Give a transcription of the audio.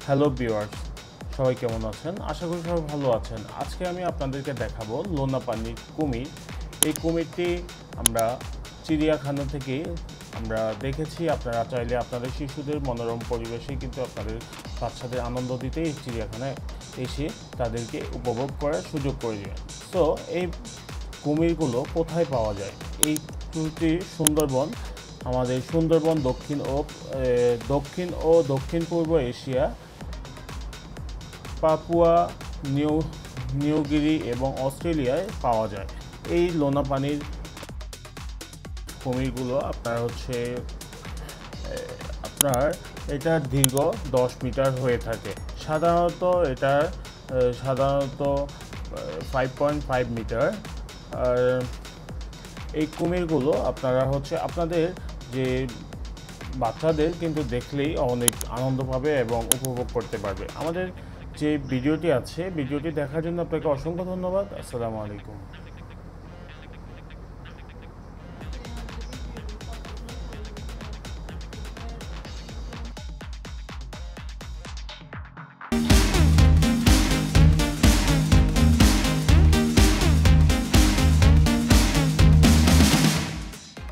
Hello viewers, সবাই কেমন আছেন? আশা করি সবাই ভালো আছেন। আজকে আমি আপনাদেরকে দেখাবো লোনাপানির কুমির। এই কুমিরটি আমরা চিড়িয়াখানা থেকে আমরা দেখেছি। আপনারা চাইলে আপনাদের শিশুদের মনোরম পরিবেশে কিন্তু আপনাদের বাচ্চাদের আনন্দ দিতে এই চিড়িয়াখানায় এসে তাদেরকে উপভোগ করার সুযোগ করে দেবেন। তো এই কুমিরগুলো কোথায় পাওয়া যায়? এই সুন্দরবন, আমাদের সুন্দরবন দক্ষিণ পূর্ব এশিয়া, পাপুয়া নিউগিনি এবং অস্ট্রেলিয়ায় পাওয়া যায়। এই লোনা পানির কুমিরগুলো আপনার এটার দীর্ঘ 10 মিটার হয়ে থাকে। সাধারণত 5.5 মিটার। আর এই কুমিরগুলো আপনাদের যে বাচ্চাদের কিন্তু দেখলেই অনেক আনন্দ পাবে এবং উপভোগ করতে পারবে। আমাদের যে ভিডিওটি আছে, ভিডিওটি দেখার জন্য আপনাকে অসংখ্য ধন্যবাদ। আসসালামু আলাইকুম।